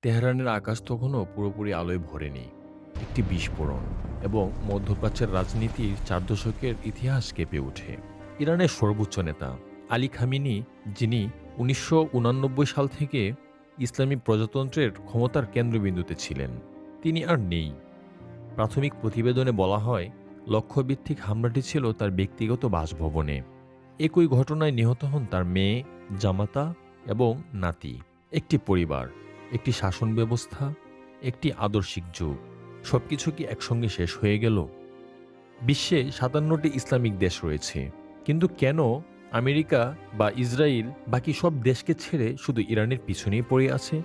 তেহরানের আকাশ তখনও পুরোপুরি আলোয় ভরেনি। একটি বিস্ফোরণ এবং মধ্যপ্রাচ্যের রাজনীতির ৪ দশকের ইতিহাস কেঁপে ওঠে। ইরানের সর্বোচ্চ নেতা আলী খামেনি, যিনি ১৯৮৯ সাল থেকে ইসলামী প্রজাতন্ত্রের ক্ষমতার কেন্দ্রবিন্দুতে ছিলেন, তিনি আর নেই। প্রাথমিক প্রতিবেদনে বলা হয়, লক্ষ্যভিত্তিক হামলাটি ছিল তার ব্যক্তিগত বাসভবনে। একই ঘটনায় নিহত হন তার মেয়ে, জামাতা এবং নাতি। একটি পরিবার, একটি শাসন ব্যবস্থা, একটি আদর্শিক যুগ, সবকিছু কি একসঙ্গে শেষ হয়ে গেল? বিশ্বে ৫৭টি ইসলামিক দেশ রয়েছে, কিন্তু কেন আমেরিকা বা ইসরায়েল বাকি সব দেশকে ছেড়ে শুধু ইরানের পিছনেই পড়ে আছে?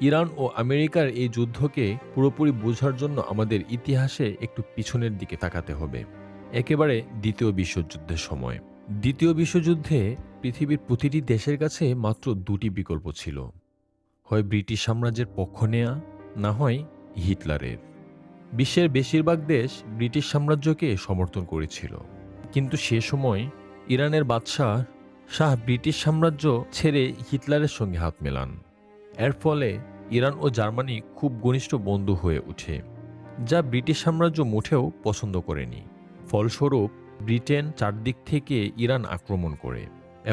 ইরান ও আমেরিকার এই যুদ্ধকে পুরোপুরি বোঝার জন্য আমাদের ইতিহাসে একটু পিছনের দিকে তাকাতে হবে। একেবারে দ্বিতীয় বিশ্বযুদ্ধের সময়। দ্বিতীয় বিশ্বযুদ্ধে পৃথিবীর প্রতিটি দেশের কাছে মাত্র দুটি বিকল্প ছিল: হয় ব্রিটিশ সাম্রাজ্যের পক্ষ নেয়া, না হয় হিটলারের। বিশ্বের বেশিরভাগ দেশ ব্রিটিশ সাম্রাজ্যকে সমর্থন করেছিল, কিন্তু সে সময় ইরানের বাদশাহ শাহ ব্রিটিশ সাম্রাজ্য ছেড়ে হিটলারের সঙ্গে হাত মেলান। এর ফলে ইরান ও জার্মানি খুব ঘনিষ্ঠ বন্ধু হয়ে ওঠে, যা ব্রিটিশ সাম্রাজ্য মোটেও পছন্দ করেনি। ফলস্বরূপ ব্রিটেন চারদিক থেকে ইরান আক্রমণ করে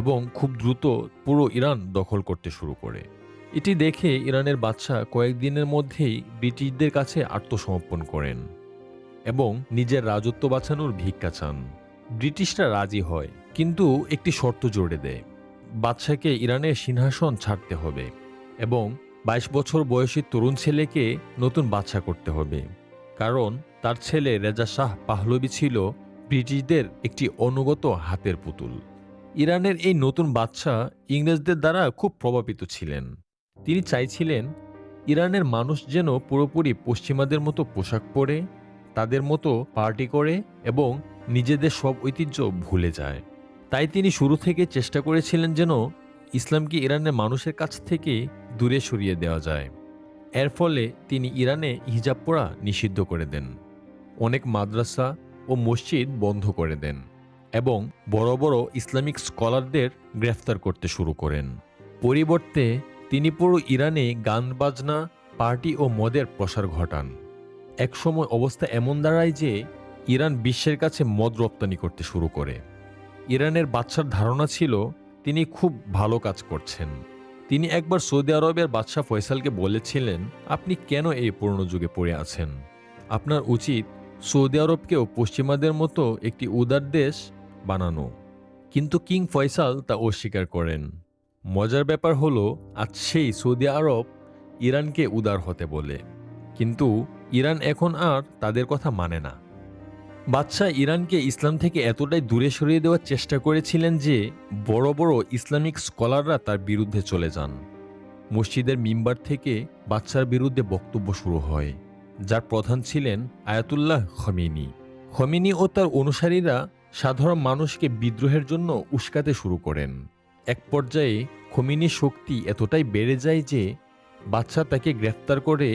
এবং খুব দ্রুত পুরো ইরান দখল করতে শুরু করে। এটি দেখে ইরানের বাদশাহ কয়েকদিনের মধ্যেই ব্রিটিশদের কাছে আত্মসমর্পণ করেন এবং নিজের রাজত্ব বাঁচানোর ভিক্ষা চান। ব্রিটিশরা রাজি হয়, কিন্তু একটি শর্ত জোড়ে দেয়: বাদশাকে ইরানের সিংহাসন ছাড়তে হবে এবং ২২ বছর বয়সী তরুণ ছেলেকে নতুন বাদশা করতে হবে, কারণ তার ছেলে রেজা শাহ পাহলভি ছিল ব্রিটিশদের একটি অনুগত হাতের পুতুল। ইরানের এই নতুন বাদশা ইংরেজদের দ্বারা খুব প্রভাবিত ছিলেন। তিনি চাইছিলেন ইরানের মানুষ যেন পুরোপুরি পশ্চিমাদের মতো পোশাক পরে, তাদের মতো পার্টি করে এবং নিজেদের সব ঐতিহ্য ভুলে যায়। তাই তিনি শুরু থেকে চেষ্টা করেছিলেন যেন ইসলামকে ইরানের মানুষের কাছ থেকে দূরে সরিয়ে দেওয়া যায়। এর ফলে তিনি ইরানে হিজাব পরা নিষিদ্ধ করে দেন, অনেক মাদ্রাসা ও মসজিদ বন্ধ করে দেন এবং বড় বড় ইসলামিক স্কলারদের গ্রেফতার করতে শুরু করেন। পরিবর্তে তিনি পুরো ইরানে গান বাজনা, পার্টি ও মদের প্রসার ঘটান। একসময় অবস্থা এমন দাঁড়ায় যে ইরান বিশ্বের কাছে মদ রপ্তানি করতে শুরু করে। ইরানের বাদশার ধারণা ছিল তিনি খুব ভালো কাজ করছেন। তিনি একবার সৌদি আরবের বাদশাহ ফয়সালকে বলেছিলেন, আপনি কেন এই পুরনো যুগে পড়ে আছেন? আপনার উচিত সৌদি আরবকেও পশ্চিমাদের মতো একটি উদার দেশ বানানো। কিন্তু কিং ফয়সাল তা অস্বীকার করেন। মজার ব্যাপার হলো, আজ সেই সৌদি আরব ইরানকে উদার হতে বলে, কিন্তু ইরান এখন আর তাদের কথা মানে না। বাদশাহ ইরানকে ইসলাম থেকে এতটাই দূরে সরিয়ে দেওয়ার চেষ্টা করেছিলেন যে বড় বড় ইসলামিক স্কলাররা তার বিরুদ্ধে চলে যান। মসজিদের মিম্বার থেকে বাদশার বিরুদ্ধে বক্তব্য শুরু হয়, যার প্রধান ছিলেন আয়াতুল্লাহ খমেনি। খমেনি ও তার অনুসারীরা সাধারণ মানুষকে বিদ্রোহের জন্য উস্কাতে শুরু করেন। এক পর্যায়ে খমেনির শক্তি এতটাই বেড়ে যায় যে বাদশাহ তাকে গ্রেফতার করে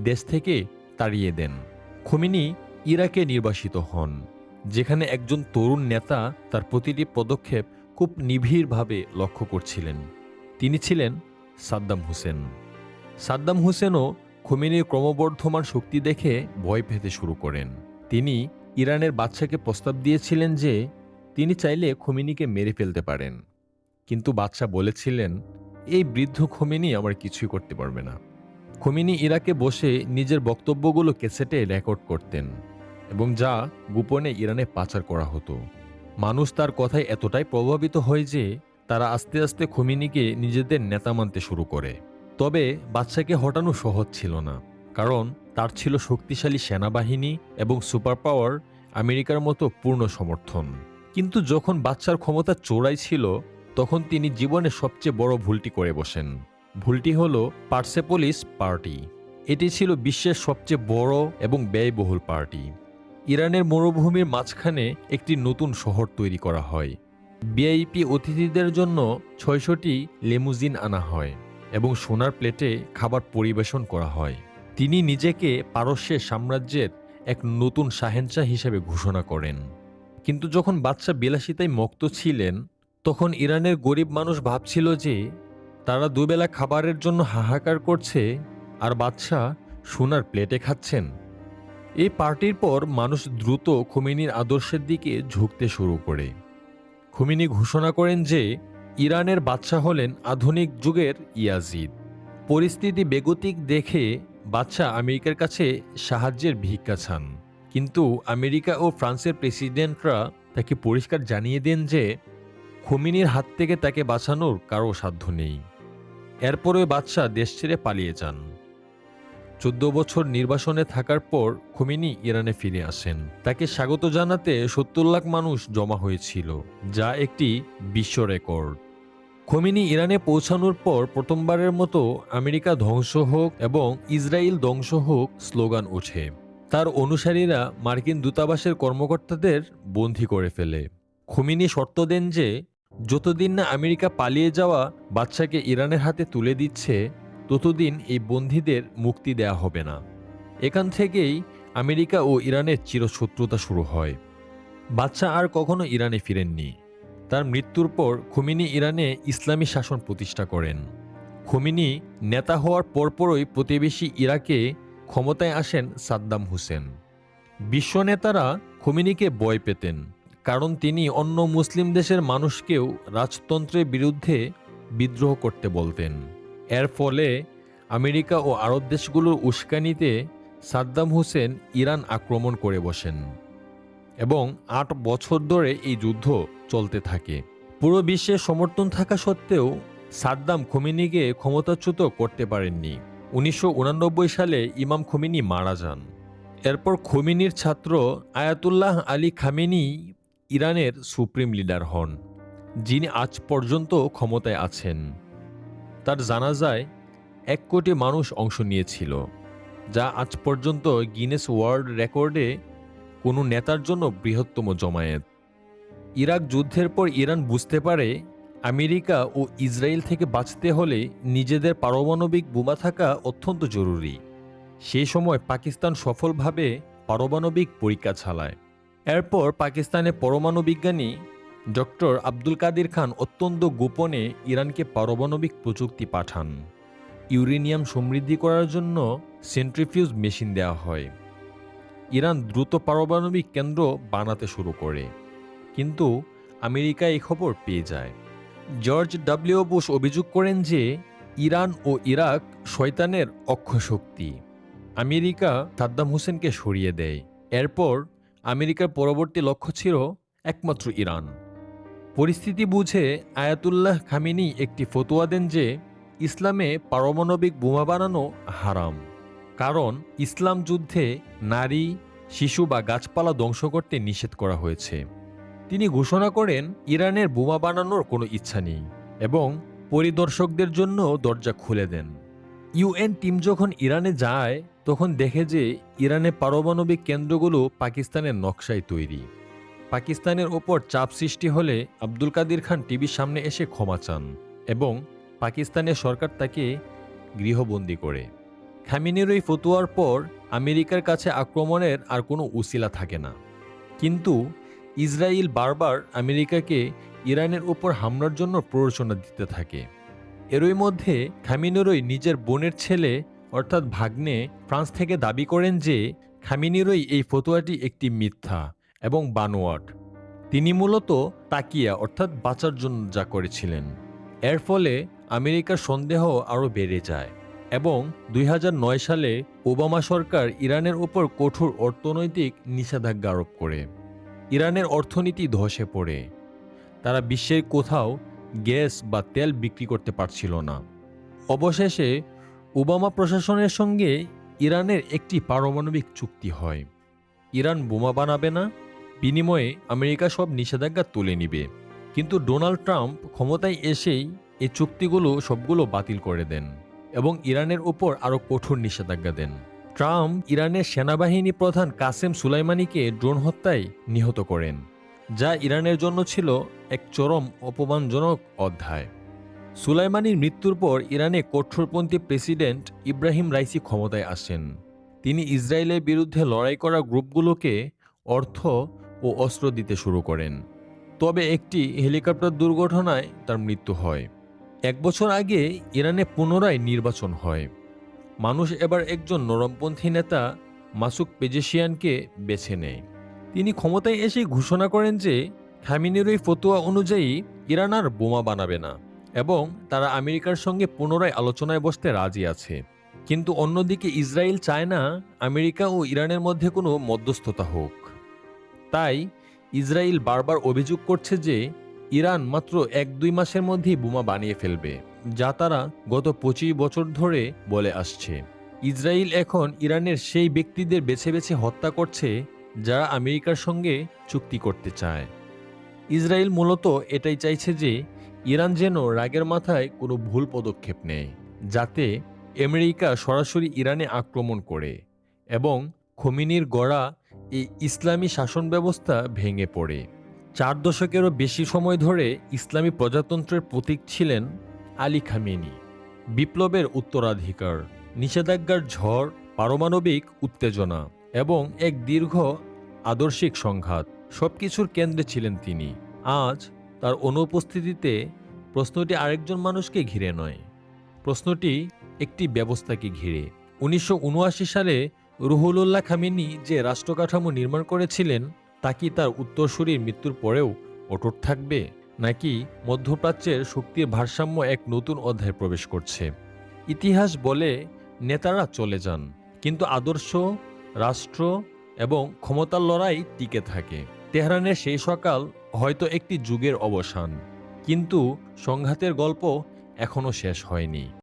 দেশ থেকে তাড়িয়ে দেন। খমেনি ইরাকে নির্বাসিত হন, যেখানে একজন তরুণ নেতা তার প্রতিটি পদক্ষেপ খুব নিবিড়ভাবে লক্ষ্য করছিলেন। তিনি ছিলেন সাদ্দাম হুসেন। সাদ্দাম হুসেনও খোমেনির ক্রমবর্ধমান শক্তি দেখে ভয় পেতে শুরু করেন। তিনি ইরানের বাদশাকে প্রস্তাব দিয়েছিলেন যে তিনি চাইলে খোমেনিকে মেরে ফেলতে পারেন, কিন্তু বাদশাহ বলেছিলেন, এই বৃদ্ধ খোমেনি আমার কিছুই করতে পারবে না। খোমেনি ইরাকে বসে নিজের বক্তব্যগুলো ক্যাসেটে রেকর্ড করতেন এবং যা গোপনে ইরানে পাচার করা হতো। মানুষ তার কথায় এতটাই প্রভাবিত হয় যে তারা আস্তে আস্তে খোমেনিকে নিজেদের নেতা মানতে শুরু করে। তবে বাদশাকে হটানো সহজ ছিল না, কারণ তার ছিল শক্তিশালী সেনাবাহিনী এবং সুপার পাওয়ার আমেরিকার মতো পূর্ণ সমর্থন। কিন্তু যখন বাদশার ক্ষমতা চোরাই ছিল, তখন তিনি জীবনের সবচেয়ে বড় ভুলটি করে বসেন। ভুলটি হল পার্সেপোলিস পার্টি। এটি ছিল বিশ্বের সবচেয়ে বড় এবং ব্যয়বহুল পার্টি। ইরানের মরুভূমির মাঝখানে একটি নতুন শহর তৈরি করা হয়। ভিআইপি অতিথিদের জন্য ৬০০টি লিমুজিন আনা হয় এবং সোনার প্লেটে খাবার পরিবেশন করা হয়। তিনি নিজেকে পারস্যের সাম্রাজ্যের এক নতুন শাহেনশাহ হিসেবে ঘোষণা করেন। কিন্তু যখন বাদশাহ বিলাসিতায় মত্ত ছিলেন, তখন ইরানের গরিব মানুষ ভাবছিল যে তারা দুবেলা খাবারের জন্য হাহাকার করছে, আর বাদশাহ সোনার প্লেটে খাচ্ছেন। এই পার্টির পর মানুষ দ্রুত খোমেনির আদর্শের দিকে ঝুঁকতে শুরু করে। খোমেনি ঘোষণা করেন যে ইরানের বাদশাহ হলেন আধুনিক যুগের ইয়াজিদ। পরিস্থিতি বেগতিক দেখে বাদশাহ আমেরিকার কাছে সাহায্যের ভিক্ষা চান, কিন্তু আমেরিকা ও ফ্রান্সের প্রেসিডেন্টরা তাকে পরিষ্কার জানিয়ে দেন যে খোমেনির হাত থেকে তাকে বাঁচানোর কারো সাধ্য নেই। এরপরে বাদশাহ দেশ ছেড়ে পালিয়ে যান। 14 বছর নির্বাসনে থাকার পর খোমেনি ইরানে ফিরে আসেন। তাকে স্বাগত জানাতে 70 লাখ মানুষ জমা হয়েছিল, যা একটি বিশ্ব রেকর্ড। খোমেনি ইরানে পৌঁছানোর পর প্রথমবারের মতো আমেরিকা ধ্বংস হোক এবং ইসরায়েল ধ্বংস হোক স্লোগান ওঠে। তার অনুসারীরা মার্কিন দূতাবাসের কর্মকর্তাদের বন্দী করে ফেলে। খোমেনি শর্ত দেন যে যতদিন না আমেরিকা পালিয়ে যাওয়া বাদশাকে ইরানের হাতে তুলে দিচ্ছে, ততদিন এই বন্দীদের মুক্তি দেয়া হবে না। এখান থেকেই আমেরিকা ও ইরানের চিরশত্রুতা শুরু হয়। বাদশাহ আর কখনো ইরানে ফিরেননি। তার মৃত্যুর পর খোমেনি ইরানে ইসলামী শাসন প্রতিষ্ঠা করেন। খোমেনি নেতা হওয়ার পরপরই প্রতিবেশী ইরাকে ক্ষমতায় আসেন সাদ্দাম হোসেন। বিশ্ব নেতারা খোমেনিকে ভয় পেতেন, কারণ তিনি অন্য মুসলিম দেশের মানুষকেও রাজতন্ত্রের বিরুদ্ধে বিদ্রোহ করতে বলতেন। এর ফলে আমেরিকা ও আরব দেশগুলোর উস্কানিতে সাদ্দাম হোসেন ইরান আক্রমণ করে বসেন এবং 8 বছর ধরে এই যুদ্ধ চলতে থাকে। পুরো বিশ্বের সমর্থন থাকা সত্ত্বেও সাদ্দাম খোমেনিকে ক্ষমতাচ্যুত করতে পারেননি। 1989 সালে ইমাম খোমেনি মারা যান। এরপর খোমেনির ছাত্র আয়াতুল্লাহ আলী খামেনি ইরানের সুপ্রিম লিডার হন, যিনি আজ পর্যন্ত ক্ষমতায় আছেন। তার জানাজায় 1 কোটি মানুষ অংশ নিয়েছিল, যা আজ পর্যন্ত গিনেস ওয়ার্ল্ড রেকর্ডে কোনো নেতার জন্য বৃহত্তম জমায়েত। ইরাক যুদ্ধের পর ইরান বুঝতে পারে আমেরিকা ও ইসরায়েল থেকে বাঁচতে হলে নিজেদের পারমাণবিক বোমা থাকা অত্যন্ত জরুরি। সেই সময় পাকিস্তান সফলভাবে পারমাণবিক পরীক্ষা চালায়। এরপর পাকিস্তানের পরমাণু বিজ্ঞানী ডক্টর আব্দুল কাদির খান অত্যন্ত গোপনে ইরানকে পারমাণবিক প্রযুক্তি পাঠান। ইউরেনিয়াম সমৃদ্ধি করার জন্য সেন্ট্রিফিউজ মেশিন দেওয়া হয়। ইরান দ্রুত পারমাণবিক কেন্দ্র বানাতে শুরু করে, কিন্তু আমেরিকা এই খবর পেয়ে যায়। জর্জ ডব্লিউ বুশ অভিযোগ করেন যে ইরান ও ইরাক শয়তানের অক্ষশক্তি। আমেরিকা সাদ্দাম হোসেনকে সরিয়ে দেয়। এরপর আমেরিকার পরবর্তী লক্ষ্য ছিল একমাত্র ইরান। পরিস্থিতি বুঝে আয়াতুল্লাহ খামেনি একটি ফতোয়া দেন যে ইসলামে পারমাণবিক বোমা বানানো হারাম, কারণ ইসলাম যুদ্ধে নারী, শিশু বা গাছপালা ধ্বংস করতে নিষেধ করা হয়েছে। তিনি ঘোষণা করেন ইরানের বোমা বানানোর কোনো ইচ্ছা নেই এবং পরিদর্শকদের জন্য দরজা খুলে দেন। ইউএন টিম যখন ইরানে যায় তখন দেখে যে ইরানের পারমাণবিক কেন্দ্রগুলো পাকিস্তানের নকশায় তৈরি। পাকিস্তানের ওপর চাপ সৃষ্টি হলে আব্দুল কাদির খান টিভির সামনে এসে ক্ষমা চান এবং পাকিস্তানের সরকার তাকে গৃহবন্দী করে। খামেনির এই ফতোয়ার পর আমেরিকার কাছে আক্রমণের আর কোনো উসিলা থাকে না। কিন্তু ইসরায়েল বারবার আমেরিকাকে ইরানের উপর হামলার জন্য প্ররোচনা দিতে থাকে। এরই মধ্যে খামেনিরই নিজের বোনের ছেলে অর্থাৎ ভাগ্নে ফ্রান্স থেকে দাবি করেন যে খামেনিরই এই ফতোয়াটি একটি মিথ্যা এবং বানোয়াট। তিনি মূলত তাকিয়া অর্থাৎ বাঁচার জন্য যা করেছিলেন। এর ফলে আমেরিকার সন্দেহ আরও বেড়ে যায় এবং 2009 সালে ওবামা সরকার ইরানের উপর কঠোর অর্থনৈতিক নিষেধাজ্ঞা আরোপ করে। ইরানের অর্থনীতি ধসে পড়ে। তারা বিশ্বের কোথাও গ্যাস বা তেল বিক্রি করতে পারছিল না। অবশেষে ওবামা প্রশাসনের সঙ্গে ইরানের একটি পারমাণবিক চুক্তি হয়। ইরান বোমা বানাবে না, বিনিময়ে আমেরিকা সব নিষেধাজ্ঞা তুলে নিবে। কিন্তু ডোনাল্ড ট্রাম্প ক্ষমতায় এসেই এই চুক্তিগুলো সবগুলো বাতিল করে দেন এবং ইরানের উপর আরও কঠোর নিষেধাজ্ঞা দেন। ট্রাম্প ইরানের সেনাবাহিনী প্রধান কাসেম সুলাইমানিকে ড্রোন হত্যায় নিহত করেন, যা ইরানের জন্য ছিল এক চরম অপমানজনক অধ্যায়। সুলাইমানির মৃত্যুর পর ইরানে কঠোরপন্থী প্রেসিডেন্ট ইব্রাহিম রাইসি ক্ষমতায় আসেন। তিনি ইসরায়েলের বিরুদ্ধে লড়াই করা গ্রুপগুলোকে অর্থ ও অস্ত্র দিতে শুরু করেন। তবে একটি হেলিকপ্টার দুর্ঘটনায় তার মৃত্যু হয়। 1 বছর আগে ইরানে পুনরায় নির্বাচন হয়। মানুষ এবার একজন নরমপন্থী নেতা মাসুক পেজেশিয়ানকে বেছে নেয়। তিনি ক্ষমতায় এসেই ঘোষণা করেন যে খামেনির ওই ফতোয়া অনুযায়ী ইরান আর বোমা বানাবে না এবং তারা আমেরিকার সঙ্গে পুনরায় আলোচনায় বসতে রাজি আছে। কিন্তু অন্যদিকে ইসরায়েল চায় না আমেরিকা ও ইরানের মধ্যে কোনো মধ্যস্থতা হোক। তাই ইসরায়েল বারবার অভিযোগ করছে যে ইরান মাত্র 1-2 মাসের মধ্যেই বোমা বানিয়ে ফেলবে, যা তারা গত 25 বছর ধরে বলে আসছে। ইসরায়েল এখন ইরানের সেই ব্যক্তিদের বেছে বেছে হত্যা করছে যারা আমেরিকার সঙ্গে চুক্তি করতে চায়। ইসরায়েল মূলত এটাই চাইছে যে ইরান যেন রাগের মাথায় কোনো ভুল পদক্ষেপ নেয়, যাতে আমেরিকা সরাসরি ইরানে আক্রমণ করে এবং খোমেনির গড়া এই ইসলামী শাসন ব্যবস্থা ভেঙে পড়ে। 4 দশকেরও বেশি সময় ধরে ইসলামী প্রজাতন্ত্রের প্রতীক ছিলেন আলী খামেনি। বিপ্লবের উত্তরাধিকার, নিষেধাজ্ঞার ঝড়, পারমাণবিক উত্তেজনা এবং এক দীর্ঘ আদর্শিক সংঘাত সবকিছুর কেন্দ্রে ছিলেন তিনি। আজ তার অনুপস্থিতিতে প্রশ্নটি আরেকজন মানুষকে ঘিরে নয়, প্রশ্নটি একটি ব্যবস্থাকে ঘিরে। 1979 সালে রুহুল্লাহ খামেনি যে রাষ্ট্রকাঠামো নির্মাণ করেছিলেন তা কি তার উত্তরসূরির মৃত্যুর পরেও অটুট থাকবে, নাকি মধ্যপ্রাচ্যের শক্তির ভারসাম্য এক নতুন অধ্যায়ে প্রবেশ করছে? ইতিহাস বলে নেতারা চলে যান, কিন্তু আদর্শ, রাষ্ট্র এবং ক্ষমতার লড়াই টিকে থাকে। তেহরানের সেই সকাল হয়তো একটি যুগের অবসান, কিন্তু সংঘাতের গল্প এখনো শেষ হয়নি।